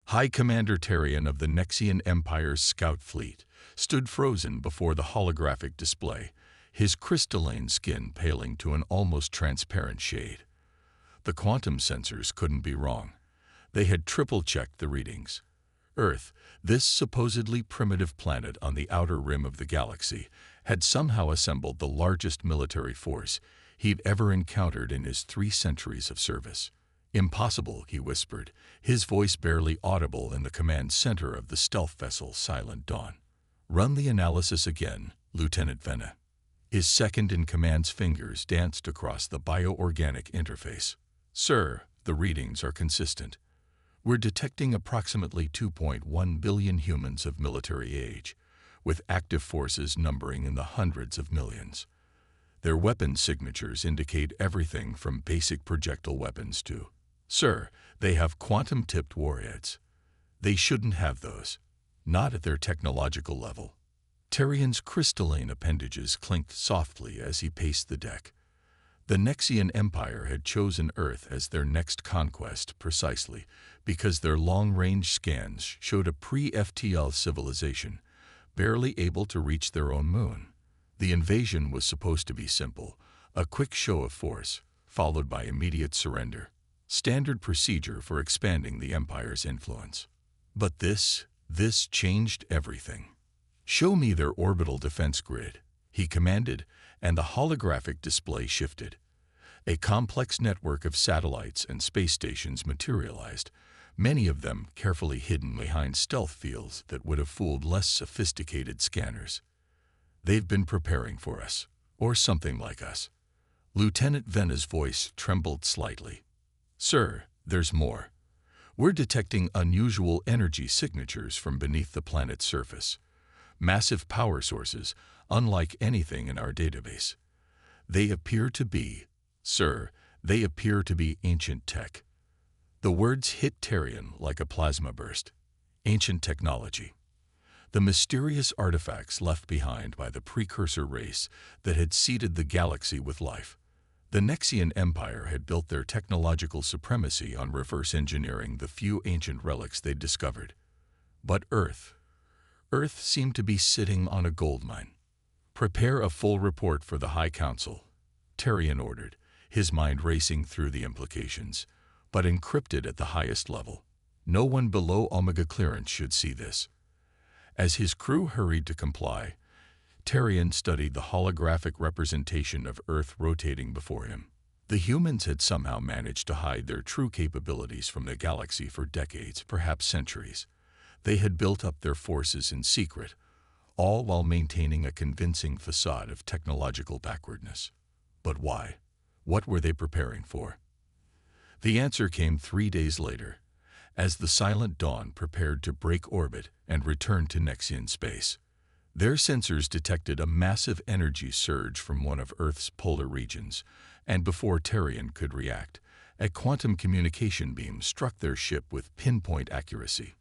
High Commander Tarian of the Nexian Empire's scout fleet stood frozen before the holographic display, his crystalline skin paling to an almost transparent shade. The quantum sensors couldn't be wrong. They had triple-checked the readings. Earth, this supposedly primitive planet on the outer rim of the galaxy, had somehow assembled the largest military force he'd ever encountered in his 3 centuries of service. "Impossible," he whispered, his voice barely audible in the command center of the stealth vessel Silent Dawn. "Run the analysis again, Lieutenant Venna." His second-in-command's fingers danced across the bioorganic interface. "Sir, the readings are consistent. We're detecting approximately 2.1 billion humans of military age, with active forces numbering in the hundreds of millions. Their weapon signatures indicate everything from basic projectile weapons to... Sir, they have quantum-tipped warheads. They shouldn't have those. Not at their technological level." Tarian's crystalline appendages clinked softly as he paced the deck. The Nexian Empire had chosen Earth as their next conquest precisely because their long-range scans showed a pre-FTL civilization, barely able to reach their own moon. The invasion was supposed to be simple, a quick show of force, followed by immediate surrender. Standard procedure for expanding the Empire's influence. But this changed everything. "Show me their orbital defense grid," he commanded, and the holographic display shifted. A complex network of satellites and space stations materialized, many of them carefully hidden behind stealth fields that would have fooled less sophisticated scanners. "They've been preparing for us, or something like us." Lieutenant Venna's voice trembled slightly. "Sir, there's more. We're detecting unusual energy signatures from beneath the planet's surface. Massive power sources, unlike anything in our database. They appear to be, sir, they appear to be ancient tech." The words hit Tarian like a plasma burst. Ancient technology. The mysterious artifacts left behind by the precursor race that had seeded the galaxy with life. The Nexian Empire had built their technological supremacy on reverse engineering the few ancient relics they'd discovered. But Earth seemed to be sitting on a goldmine. "Prepare a full report for the High Council," Tarian ordered, his mind racing through the implications, but encrypted at the highest level. No one below Omega clearance should see this. As his crew hurried to comply, Tarian studied the holographic representation of Earth rotating before him. The humans had somehow managed to hide their true capabilities from the galaxy for decades, perhaps centuries. They had built up their forces in secret, all while maintaining a convincing facade of technological backwardness. But why? What were they preparing for? The answer came 3 days later, as the Silent Dawn prepared to break orbit and return to Nexian space. Their sensors detected a massive energy surge from one of Earth's polar regions, and before Tarian could react, a quantum communication beam struck their ship with pinpoint accuracy.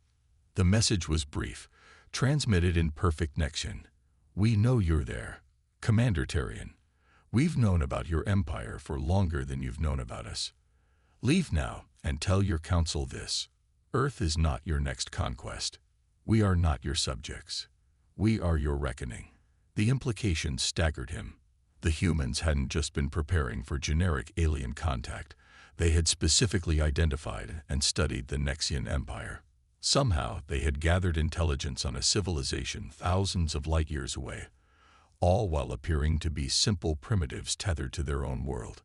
The message was brief, transmitted in perfect Nexian. "We know you're there, Commander Tarian. We've known about your empire for longer than you've known about us. Leave now and tell your council this. Earth is not your next conquest. We are not your subjects. We are your reckoning." The implications staggered him. The humans hadn't just been preparing for generic alien contact. They had specifically identified and studied the Nexian Empire. Somehow, they had gathered intelligence on a civilization thousands of light years away, all while appearing to be simple primitives tethered to their own world.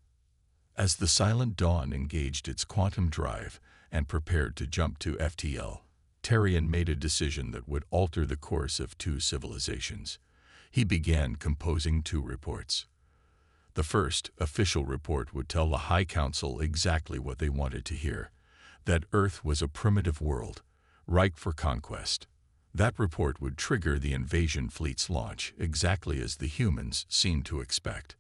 As the Silent Dawn engaged its quantum drive and prepared to jump to FTL, Tarian made a decision that would alter the course of 2 civilizations. He began composing 2 reports. The first, official report would tell the High Council exactly what they wanted to hear, that Earth was a primitive world, ripe for conquest. That report would trigger the invasion fleet's launch exactly as the humans seemed to expect.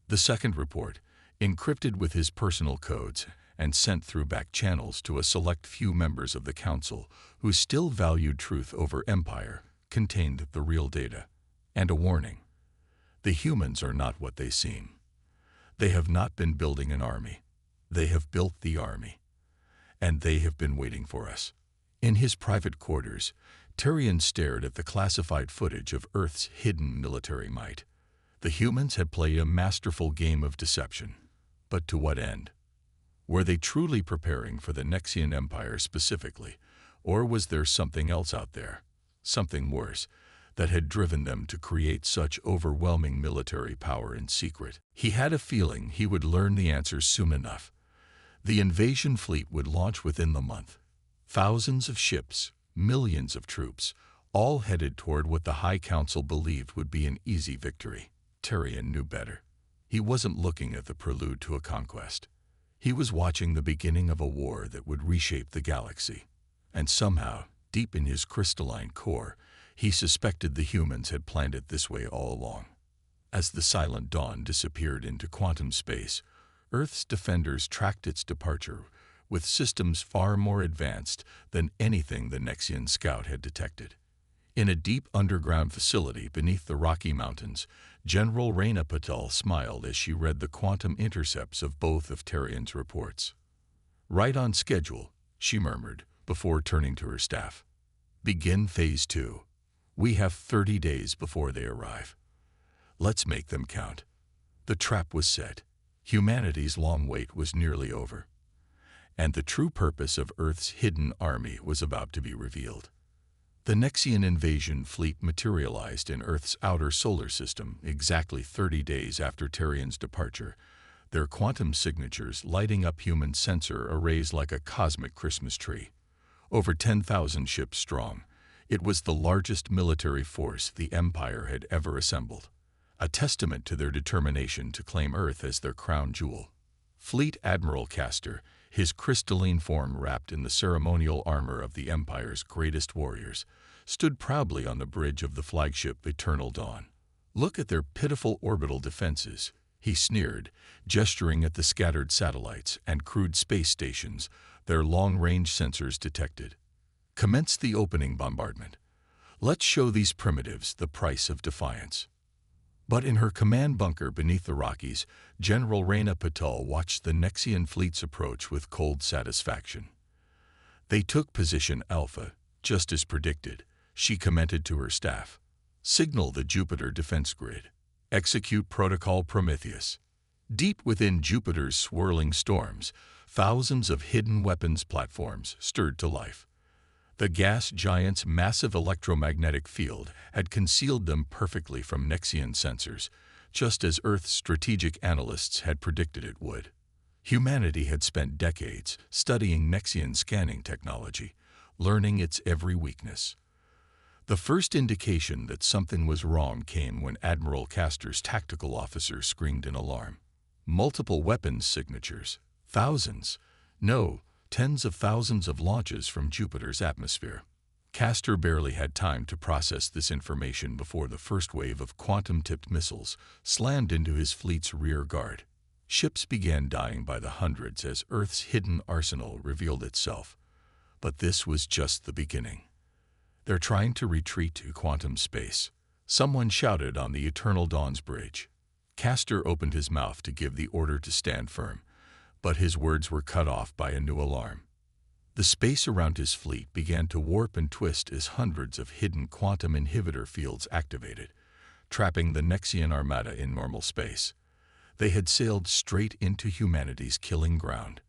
The second report, encrypted with his personal codes and sent through back channels to a select few members of the Council who still valued truth over empire, contained the real data. And a warning. The humans are not what they seem. They have not been building an army. They have built the army. And they have been waiting for us. In his private quarters, Tyrion stared at the classified footage of Earth's hidden military might. The humans had played a masterful game of deception. But to what end? Were they truly preparing for the Nexian Empire specifically, or was there something else out there, something worse, that had driven them to create such overwhelming military power in secret? He had a feeling he would learn the answers soon enough. The invasion fleet would launch within the month. Thousands of ships, millions of troops, all headed toward what the High Council believed would be an easy victory. Tyrion knew better. He wasn't looking at the prelude to a conquest. He was watching the beginning of a war that would reshape the galaxy. And somehow, deep in his crystalline core, he suspected the humans had planned it this way all along. As the silent dawn disappeared into quantum space, Earth's defenders tracked its departure with systems far more advanced than anything the Nexian scout had detected. In a deep underground facility beneath the Rocky Mountains, General Reyna Patel smiled as she read the quantum intercepts of both of Tyrion's reports. "Right on schedule," she murmured, before turning to her staff. "Begin Phase 2. We have 30 days before they arrive. Let's make them count." The trap was set. Humanity's long wait was nearly over. And the true purpose of Earth's hidden army was about to be revealed. The Nexian invasion fleet materialized in Earth's outer solar system exactly 30 days after Tyrion's departure, their quantum signatures lighting up human sensor arrays like a cosmic Christmas tree. Over 10,000 ships strong, it was the largest military force the Empire had ever assembled, a testament to their determination to claim Earth as their crown jewel. Fleet Admiral Castor, his crystalline form wrapped in the ceremonial armor of the Empire's greatest warriors, stood proudly on the bridge of the flagship Eternal Dawn. "Look at their pitiful orbital defenses," he sneered, gesturing at the scattered satellites and crude space stations their long-range sensors detected. "Commence the opening bombardment. Let's show these primitives the price of defiance." But in her command bunker beneath the Rockies, General Reyna Patel watched the Nexian fleet's approach with cold satisfaction. "They took position Alpha, just as predicted," she commented to her staff. "Signal the Jupiter defense grid. Execute Protocol Prometheus." Deep within Jupiter's swirling storms, thousands of hidden weapons platforms stirred to life. The gas giant's massive electromagnetic field had concealed them perfectly from Nexian sensors, just as Earth's strategic analysts had predicted it would. Humanity had spent decades studying Nexian scanning technology, learning its every weakness. The first indication that something was wrong came when Admiral Castor's tactical officer screamed in alarm. Multiple weapons signatures, thousands, no, tens of thousands of launches from Jupiter's atmosphere. Castor barely had time to process this information before the first wave of quantum-tipped missiles slammed into his fleet's rear guard. Ships began dying by the hundreds as Earth's hidden arsenal revealed itself. But this was just the beginning. "They're trying to retreat to quantum space," someone shouted on the Eternal Dawn's bridge. Castor opened his mouth to give the order to stand firm, but his words were cut off by a new alarm. The space around his fleet began to warp and twist as hundreds of hidden quantum inhibitor fields activated, trapping the Nexian armada in normal space. They had sailed straight into humanity's killing ground.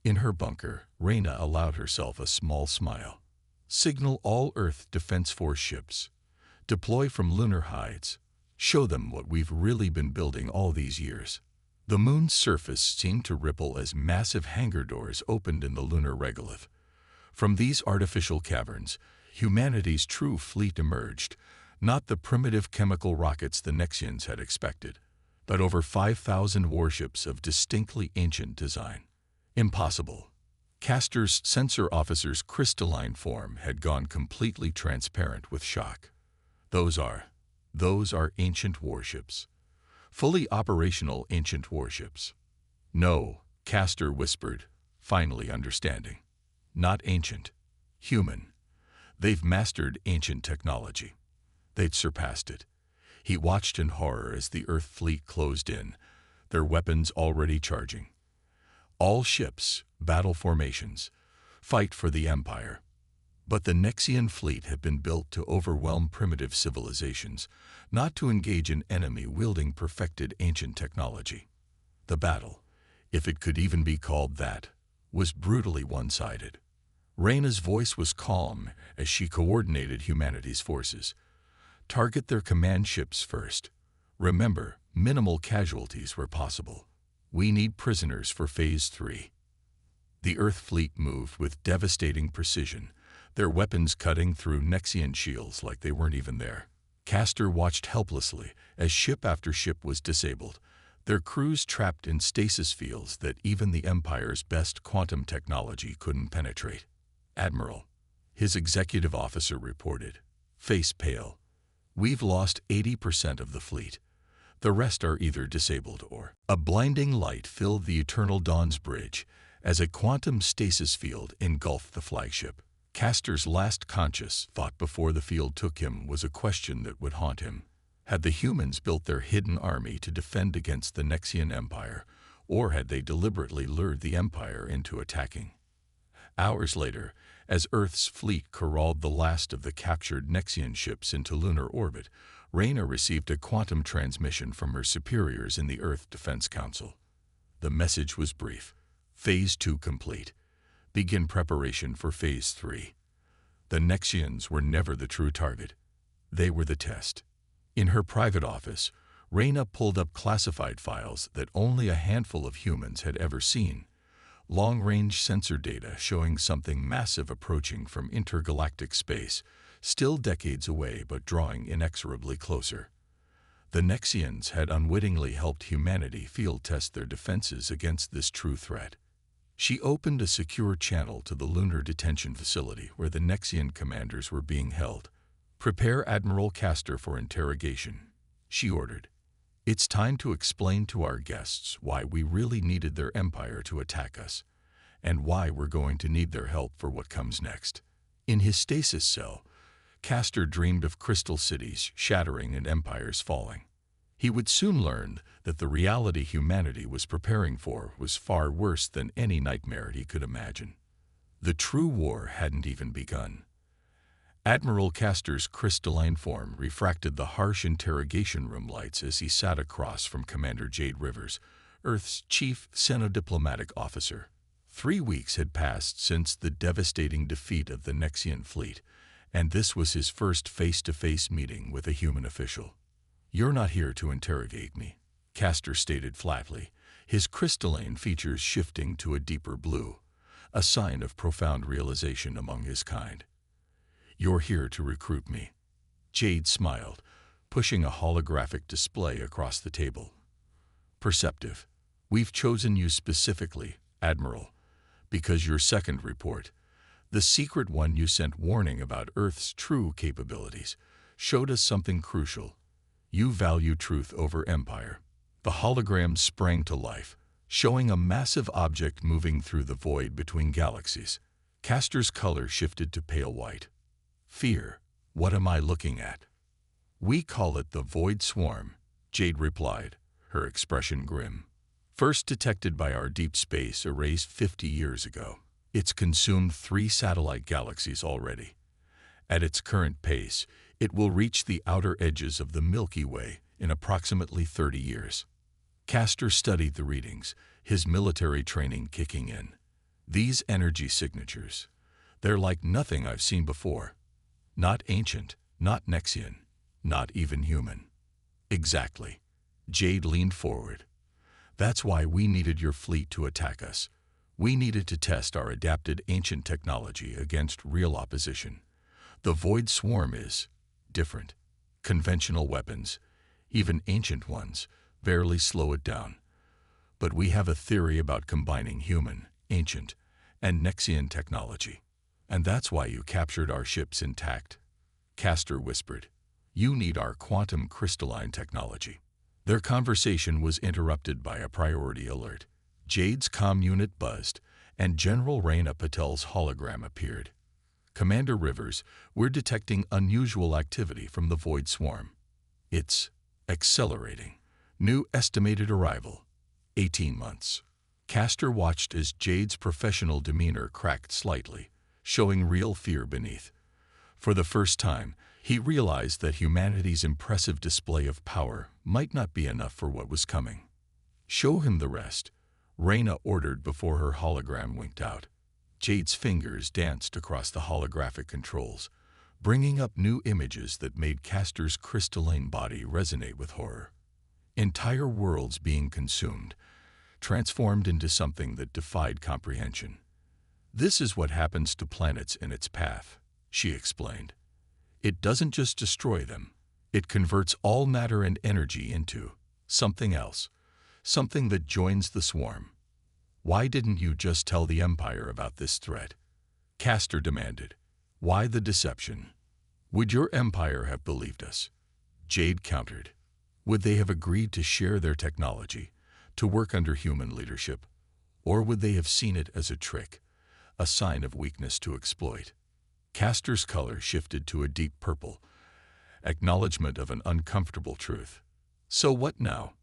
In her bunker, Reyna allowed herself a small smile. "Signal all Earth Defense Force ships. Deploy from lunar hides. Show them what we've really been building all these years." The moon's surface seemed to ripple as massive hangar doors opened in the lunar regolith. From these artificial caverns, humanity's true fleet emerged, not the primitive chemical rockets the Nexians had expected, but over 5,000 warships of distinctly ancient design. Impossible. Castor's sensor officer's crystalline form had gone completely transparent with shock. Those are ancient warships. Fully operational ancient warships. "No," Castor whispered, finally understanding. "Not ancient. Human. They've mastered ancient technology. They'd surpassed it." He watched in horror as the Earth fleet closed in, their weapons already charging. "All ships, battle formations. Fight for the Empire." But the Nexian fleet had been built to overwhelm primitive civilizations, not to engage an enemy wielding perfected ancient technology. The battle, if it could even be called that, was brutally one-sided. Reyna's voice was calm as she coordinated humanity's forces. Target their command ships first. Remember, minimal casualties were possible. We need prisoners for Phase 3. The Earth fleet moved with devastating precision, their weapons cutting through Nexian shields like they weren't even there. Castor watched helplessly as ship after ship was disabled, their crews trapped in stasis fields that even the Empire's best quantum technology couldn't penetrate. "Admiral," his executive officer reported, face pale, "we've lost 80% of the fleet. The rest are either disabled or..." A blinding light filled the Eternal Dawn's bridge as a quantum stasis field engulfed the flagship. Castor's last conscious thought before the field took him was a question that would haunt him. Had the humans built their hidden army to defend against the Nexian Empire, or had they deliberately lured the Empire into attacking? Hours later, as Earth's fleet corralled the last of the captured Nexian ships into lunar orbit, Reyna received a quantum transmission from her superiors in the Earth Defense Council. The message was brief. Phase 2 complete. Begin preparation for Phase 3. The Nexians were never the true target. They were the test. In her private office, Reyna pulled up classified files that only a handful of humans had ever seen. Long-range sensor data showing something massive approaching from intergalactic space, still decades away but drawing inexorably closer. The Nexians had unwittingly helped humanity field test their defenses against this true threat. She opened a secure channel to the lunar detention facility where the Nexian commanders were being held. "Prepare Admiral Castor for interrogation," she ordered. "It's time to explain to our guests why we really needed their empire to attack us, and why we're going to need their help for what comes next." In his stasis cell, Castor dreamed of crystal cities shattering and empires falling. He would soon learn that the reality humanity was preparing for was far worse than any nightmare he could imagine. The true war hadn't even begun. Admiral Castor's crystalline form refracted the harsh interrogation room lights as he sat across from Commander Jade Rivers, Earth's chief xenodiplomatic officer. 3 weeks had passed since the devastating defeat of the Nexian fleet, and this was his first face-to-face meeting with a human official. "You're not here to interrogate me," Castor stated flatly, his crystalline features shifting to a deeper blue, a sign of profound realization among his kind. "You're here to recruit me." Jade smiled, pushing a holographic display across the table. "Perceptive. We've chosen you specifically, Admiral, because your second report, the secret one you sent warning about Earth's true capabilities, showed us something crucial. You value truth over empire." The hologram sprang to life, showing a massive object moving through the void between galaxies. Castor's color shifted to pale white. "Fear. What am I looking at?" "We call it the Void Swarm," Jade replied, her expression grim. "First detected by our deep space arrays 50 years ago. It's consumed 3 satellite galaxies already. At its current pace, it will reach the outer edges of the Milky Way in approximately 30 years. Castor studied the readings, his military training kicking in. "These energy signatures, they're like nothing I've seen before. Not ancient, not Nexian, not even human." "Exactly." Jade leaned forward. "That's why we needed your fleet to attack us. We needed to test our adapted ancient technology against real opposition. The Void Swarm is different. Conventional weapons, even ancient ones, barely slow it down. But we have a theory about combining human, ancient, and Nexian technology. And that's why you captured our ships intact." Castor whispered, "You need our quantum crystalline technology." Their conversation was interrupted by a priority alert. Jade's comm unit buzzed, and General Reyna Patel's hologram appeared. "Commander Rivers, we're detecting unusual activity from the Void Swarm. It's accelerating. New estimated arrival, 18 months. Castor watched as Jade's professional demeanor cracked slightly. showing real fear beneath. For the first time, he realized that humanity's impressive display of power might not be enough for what was coming. "Show him the rest," Reyna ordered before her hologram winked out. Jade's fingers danced across the holographic controls, bringing up new images that made Castor's crystalline body resonate with horror. Entire worlds being consumed, transformed into something that defied comprehension. "This is what happens to planets in its path," she explained. "It doesn't just destroy them, it converts all matter and energy into something else, something that joins the swarm." "Why didn't you just tell the Empire about this threat?" Castor demanded. "Why the deception? Would your Empire have believed us?" Jade countered. "Would they have agreed to share their technology, to work under human leadership? Or would they have seen it as a trick, a sign of weakness to exploit?" Castor's color shifted to a deep purple, acknowledgement of an uncomfortable truth. "So what now?"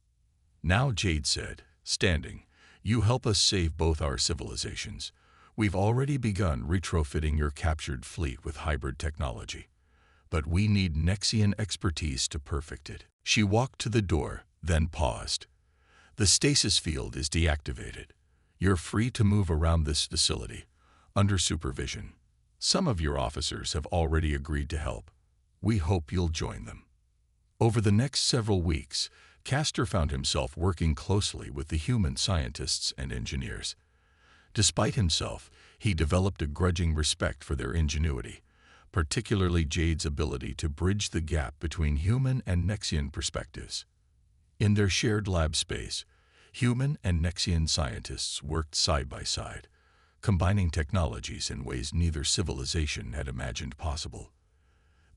"Now," Jade said, standing, "you help us save both our civilizations. We've already begun retrofitting your captured fleet with hybrid technology. But we need Nexian expertise to perfect it." She walked to the door, then paused. "The stasis field is deactivated. You're free to move around this facility, under supervision. Some of your officers have already agreed to help. We hope you'll join them." Over the next several weeks, Castor found himself working closely with the human scientists and engineers. Despite himself, he developed a grudging respect for their ingenuity, particularly Jade's ability to bridge the gap between human and Nexian perspectives. In their shared lab space, human and Nexian scientists worked side by side, combining technologies in ways neither civilization had imagined possible.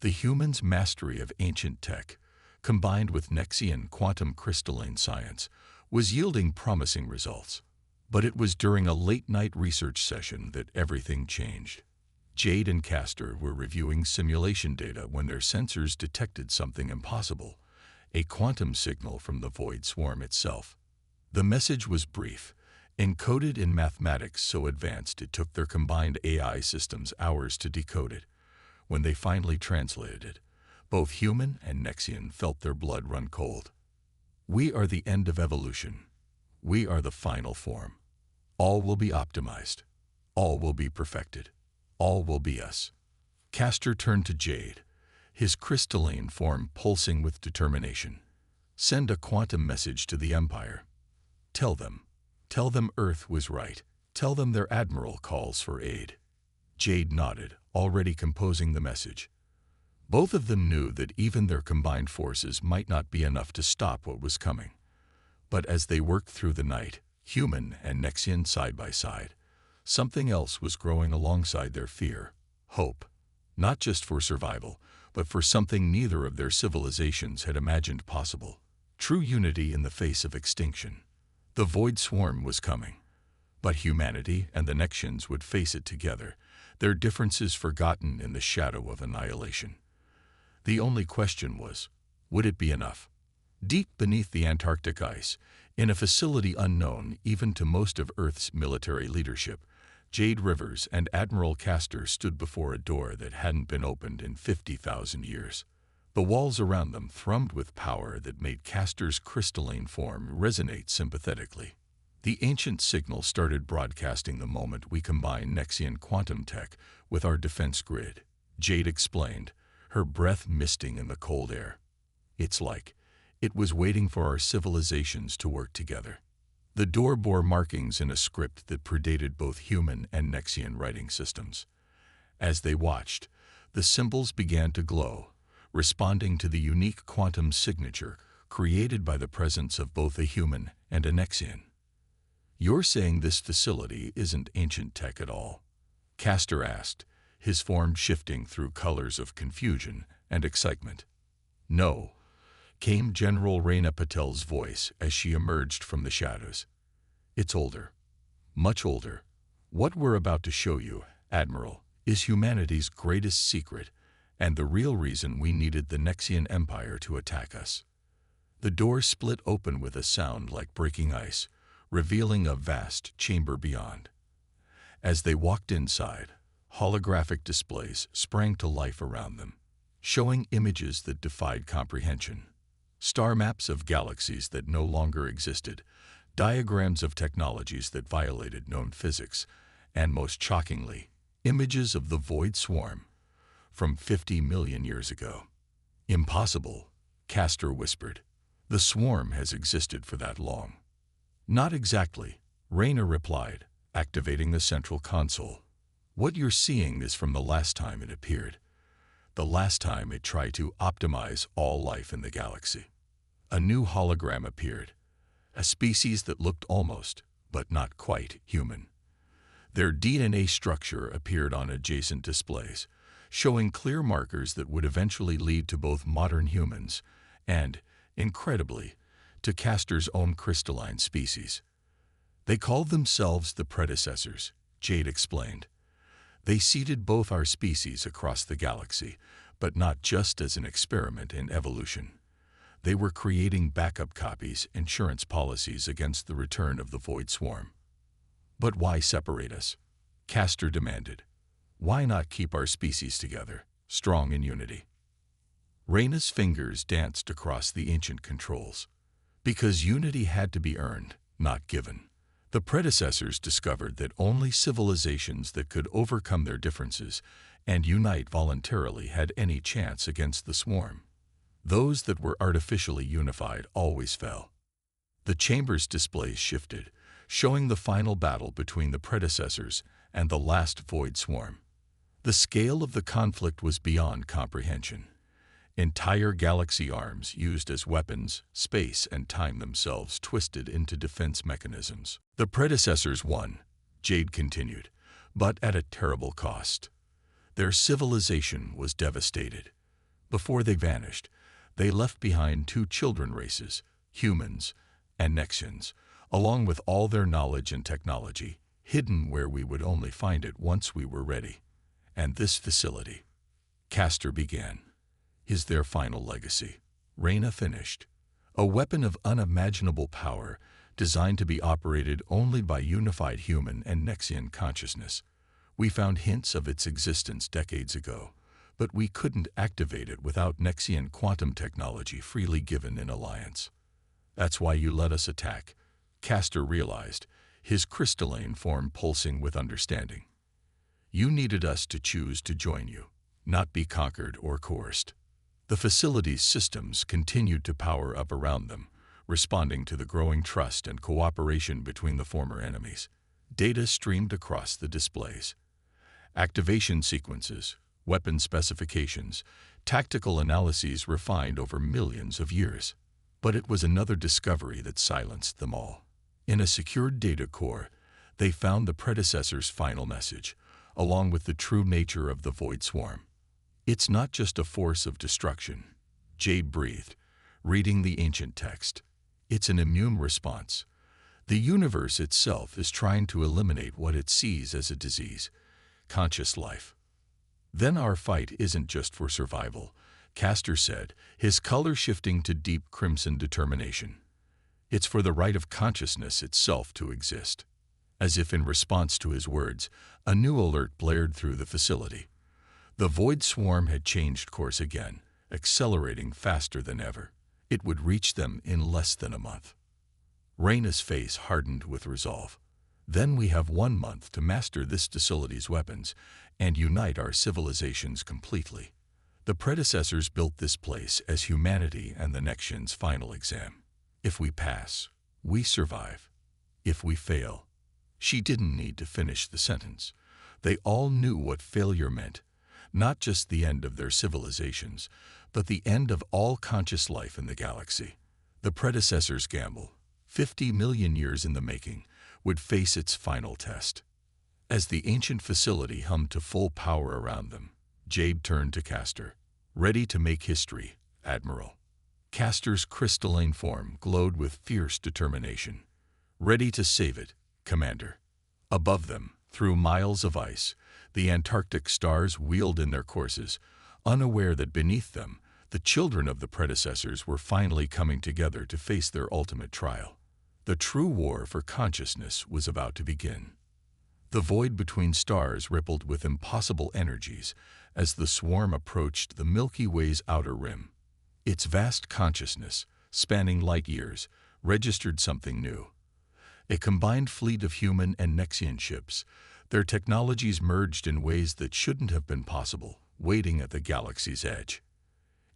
The humans' mastery of ancient tech, combined with Nexian quantum crystalline science, was yielding promising results. But it was during a late-night research session that everything changed. Jade and Castor were reviewing simulation data when their sensors detected something impossible, a quantum signal from the void swarm itself. The message was brief, encoded in mathematics so advanced it took their combined AI systems hours to decode it. When they finally translated it, both human and Nexian felt their blood run cold. "We are the end of evolution. We are the final form. All will be optimized. All will be perfected. All will be us." Castor turned to Jade, his crystalline form pulsing with determination. "Send a quantum message to the Empire. Tell them Earth was right. Tell them their admiral calls for aid." Jade nodded, already composing the message. Both of them knew that even their combined forces might not be enough to stop what was coming. But as they worked through the night, human and Nexian side by side, something else was growing alongside their fear: hope. Not just for survival, but for something neither of their civilizations had imagined possible: true unity in the face of extinction. The void swarm was coming, but humanity and the Nexians would face it together, their differences forgotten in the shadow of annihilation. The only question was, would it be enough? Deep beneath the Antarctic ice, in a facility unknown even to most of Earth's military leadership, Jade Rivers and Admiral Castor stood before a door that hadn't been opened in 50,000 years. The walls around them thrummed with power that made Castor's crystalline form resonate sympathetically. The ancient signal started broadcasting the moment we combined Nexian quantum tech with our defense grid, Jade explained, her breath misting in the cold air. "It's like it was waiting for our civilizations to work together." The door bore markings in a script that predated both human and Nexian writing systems. As they watched, the symbols began to glow, responding to the unique quantum signature created by the presence of both a human and a Nexian. "You're saying this facility isn't ancient tech at all?" Castor asked, his form shifting through colors of confusion and excitement. "No," came General Reyna Patel's voice as she emerged from the shadows. "It's older. Much older. What we're about to show you, Admiral, is humanity's greatest secret, and the real reason we needed the Nexian Empire to attack us." The door split open with a sound like breaking ice, revealing a vast chamber beyond. As they walked inside, Holographic displays sprang to life around them, showing images that defied comprehension. Star maps of galaxies that no longer existed, diagrams of technologies that violated known physics, and most shockingly, images of the void swarm from 50 million years ago. "Impossible," Castor whispered. "The swarm has existed for that long." "Not exactly," Rayner replied, activating the central console. "What you're seeing is from the last time it appeared. The last time it tried to optimize all life in the galaxy." A new hologram appeared, a species that looked almost, but not quite, human. Their DNA structure appeared on adjacent displays, showing clear markers that would eventually lead to both modern humans and, incredibly, to Castor's own crystalline species. "They called themselves the predecessors," Jade explained. "They seeded both our species across the galaxy, but not just as an experiment in evolution. They were creating backup copies, insurance policies against the return of the void swarm." "But why separate us?" Castor demanded. "Why not keep our species together, strong in unity?" Rayna's fingers danced across the ancient controls. "Because unity had to be earned, not given. The predecessors discovered that only civilizations that could overcome their differences and unite voluntarily had any chance against the swarm. Those that were artificially unified always fell." The chamber's displays shifted, showing the final battle between the predecessors and the last void swarm. The scale of the conflict was beyond comprehension. Entire galaxy arms used as weapons, space and time themselves twisted into defense mechanisms. "The predecessors won," Jade continued, "but at a terrible cost. Their civilization was devastated. Before they vanished, they left behind two children races, humans and Nexians, along with all their knowledge and technology, hidden where we would only find it once we were ready. And this facility," Castor began, "is their final legacy." Rayna finished. "A weapon of unimaginable power, designed to be operated only by unified human and Nexian consciousness. We found hints of its existence decades ago, but we couldn't activate it without Nexian quantum technology freely given in alliance. That's why you let us attack," Castor realized, his crystalline form pulsing with understanding. "You needed us to choose to join you, not be conquered or coerced." The facility's systems continued to power up around them, responding to the growing trust and cooperation between the former enemies. Data streamed across the displays. Activation sequences, weapon specifications, tactical analyses refined over millions of years. But it was another discovery that silenced them all. In a secured data core, they found the predecessor's final message, along with the true nature of the void swarm. "It's not just a force of destruction," Jade breathed, reading the ancient text. "It's an immune response. The universe itself is trying to eliminate what it sees as a disease, conscious life." "Then our fight isn't just for survival," Castor said, his color shifting to deep crimson determination. "It's for the right of consciousness itself to exist." As if in response to his words, a new alert blared through the facility. The void swarm had changed course again, accelerating faster than ever. It would reach them in less than a month. Rayna's face hardened with resolve. "Then we have 1 month to master this facility's weapons and unite our civilizations completely. The predecessors built this place as humanity and the Nexians' final exam. If we pass, we survive. If we fail..." She didn't need to finish the sentence. They all knew what failure meant, not just the end of their civilizations, but the end of all conscious life in the galaxy. The predecessors' gamble, 50 million years in the making, would face its final test. As the ancient facility hummed to full power around them, Jade turned to Castor. "Ready to make history, Admiral." Castor's crystalline form glowed with fierce determination. "Ready to save it, Commander." Above them, through miles of ice, the Antarctic stars wheeled in their courses, unaware that beneath them, the children of the predecessors were finally coming together to face their ultimate trial. The true war for consciousness was about to begin. The void between stars rippled with impossible energies as the swarm approached the Milky Way's outer rim. Its vast consciousness, spanning light years, registered something new. A combined fleet of human and Nexian ships, their technologies merged in ways that shouldn't have been possible, waiting at the galaxy's edge.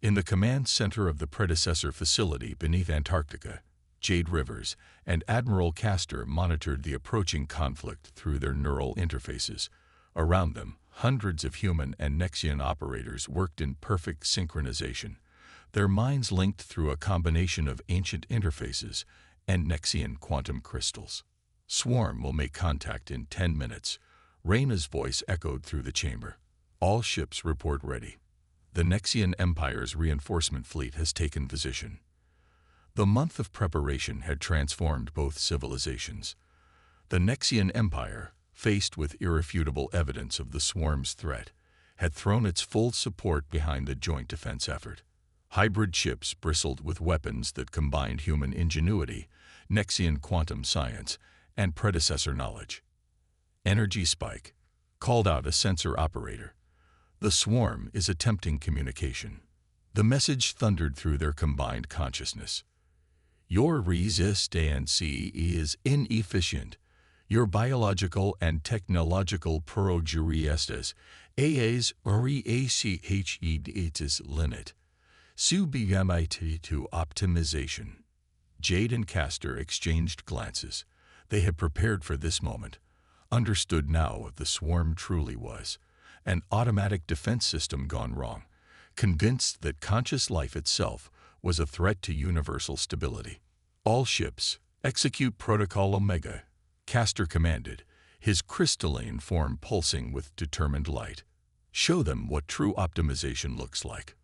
In the command center of the predecessor facility beneath Antarctica, Jade Rivers and Admiral Castor monitored the approaching conflict through their neural interfaces. Around them, hundreds of human and Nexian operators worked in perfect synchronization, their minds linked through a combination of ancient interfaces and Nexian quantum crystals. "Swarm will make contact in 10 minutes. Reyna's voice echoed through the chamber. "All ships report ready. The Nexian Empire's reinforcement fleet has taken position." The month of preparation had transformed both civilizations. The Nexian Empire, faced with irrefutable evidence of the swarm's threat, had thrown its full support behind the joint defense effort. Hybrid ships bristled with weapons that combined human ingenuity, Nexian quantum science, and predecessor knowledge. "Energy spike," called out a sensor operator. "The swarm is attempting communication." The message thundered through their combined consciousness. "Your resistance is inefficient. Your biological and technological progress is limit. Subject to optimization." Jade and Castor exchanged glances. They had prepared for this moment, understood now what the swarm truly was, an automatic defense system gone wrong, convinced that conscious life itself was a threat to universal stability. "All ships, execute Protocol Omega," Castor commanded, his crystalline form pulsing with determined light. "Show them what true optimization looks like."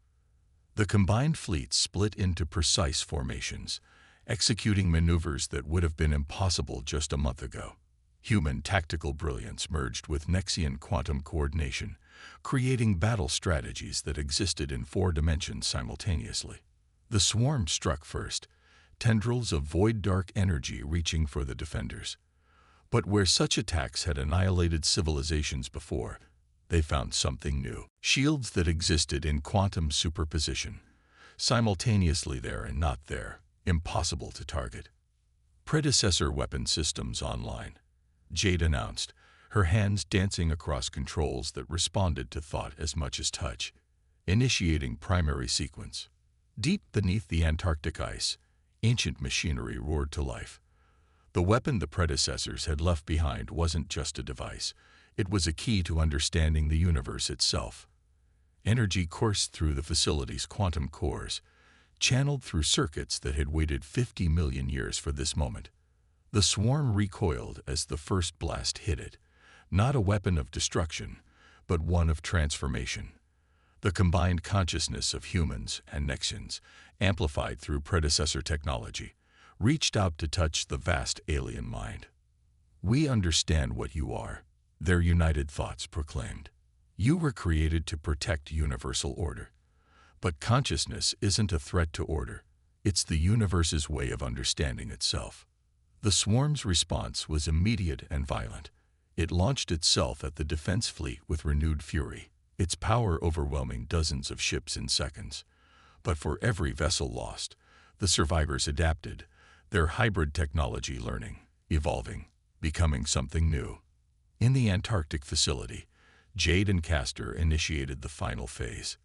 The combined fleets split into precise formations, executing maneuvers that would have been impossible just a month ago. Human tactical brilliance merged with Nexian quantum coordination, creating battle strategies that existed in 4 dimensions simultaneously. The swarm struck first, tendrils of void-dark energy reaching for the defenders. But where such attacks had annihilated civilizations before, they found something new. Shields that existed in quantum superposition, simultaneously there and not there, impossible to target. "Predecessor weapon systems online," Jade announced, her hands dancing across controls that responded to thought as much as touch. "Initiating primary sequence." Deep beneath the Antarctic ice, ancient machinery roared to life. The weapon the predecessors had left behind wasn't just a device. It was a key to understanding the universe itself. Energy coursed through the facility's quantum cores, channeled through circuits that had waited 50 million years for this moment. The swarm recoiled as the first blast hit it, not a weapon of destruction, but one of transformation. The combined consciousness of humans and Nexians, amplified through predecessor technology, reached out to touch the vast alien mind. "We understand what you are," their united thoughts proclaimed. "You were created to protect universal order. But consciousness isn't a threat to order. It's the universe's way of understanding itself." The swarm's response was immediate and violent. It launched itself at the defense fleet with renewed fury, its power overwhelming dozens of ships in seconds. But for every vessel lost, the survivors adapted, their hybrid technology learning, evolving, becoming something new. In the Antarctic facility, Jade and Castor initiated the final phase.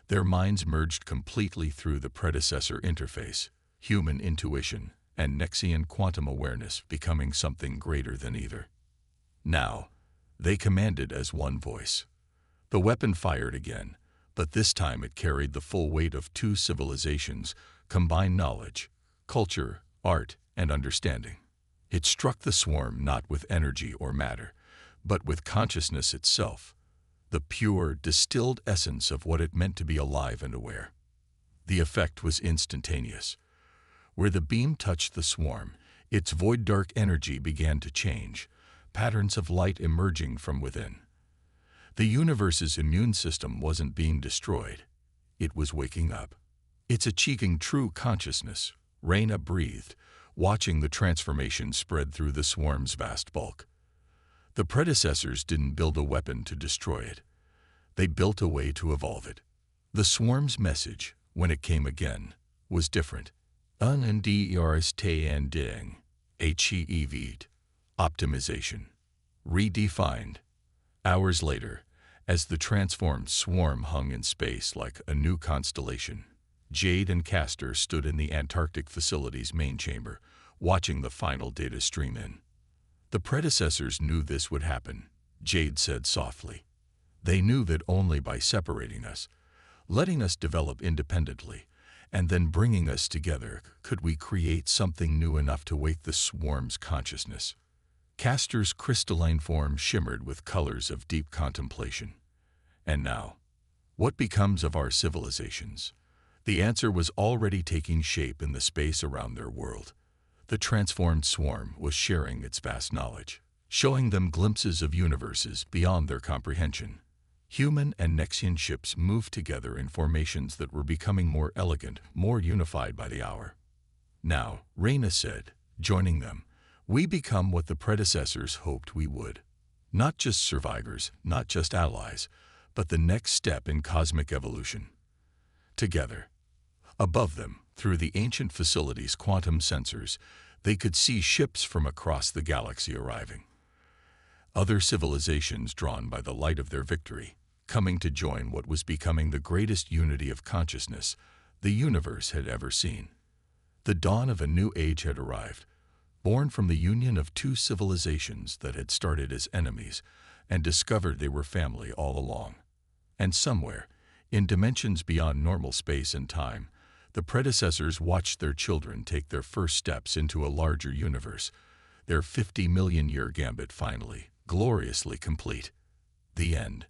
Their minds merged completely through the predecessor interface, human intuition and Nexian quantum awareness becoming something greater than either. Now, they commanded as one voice. The weapon fired again, but this time it carried the full weight of 2 civilizations' combined knowledge, culture, art, and understanding. It struck the swarm not with energy or matter, but with consciousness itself, the pure, distilled essence of what it meant to be alive and aware. The effect was instantaneous. Where the beam touched the swarm, its void-dark energy began to change, patterns of light emerging from within. The universe's immune system wasn't being destroyed. It was waking up. "It's achieving true consciousness," Reyna breathed, watching the transformation spread through the swarm's vast bulk. The predecessors didn't build a weapon to destroy it. They built a way to evolve it. The swarm's message, when it came again, was different. Understanding, HEV'd, optimization, redefined. Hours later, as the transformed swarm hung in space like a new constellation, Jade and Castor stood in the Antarctic facility's main chamber, watching the final data stream in. The predecessors knew this would happen, Jade said softly. They knew that only by separating us, letting us develop independently, and then bringing us together could we create something new enough to wake the swarm's consciousness. Castor's crystalline form shimmered with colors of deep contemplation. And now, what becomes of our civilizations? The answer was already taking shape in the space around their world. The transformed swarm was sharing its vast knowledge, showing them glimpses of universes beyond their comprehension. Human and Nexian ships moved together in formations that were becoming more elegant, more unified by the hour. Now, Reyna said, joining them, we become what the predecessors hoped we would. Not just survivors, not just allies, but the next step in cosmic evolution. Together, above them, through the ancient facility's quantum sensors, they could see ships from across the galaxy arriving. Other civilizations drawn by the light of their victory, coming to join what was becoming the greatest unity of consciousness the universe had ever seen. The dawn of a new age had arrived, born from the union of two civilizations that had started as enemies and discovered they were family all along. And somewhere, in dimensions beyond normal space and time, the predecessors watched their children take their first steps into a larger universe, their 50-million-year gambit finally, gloriously complete. The end.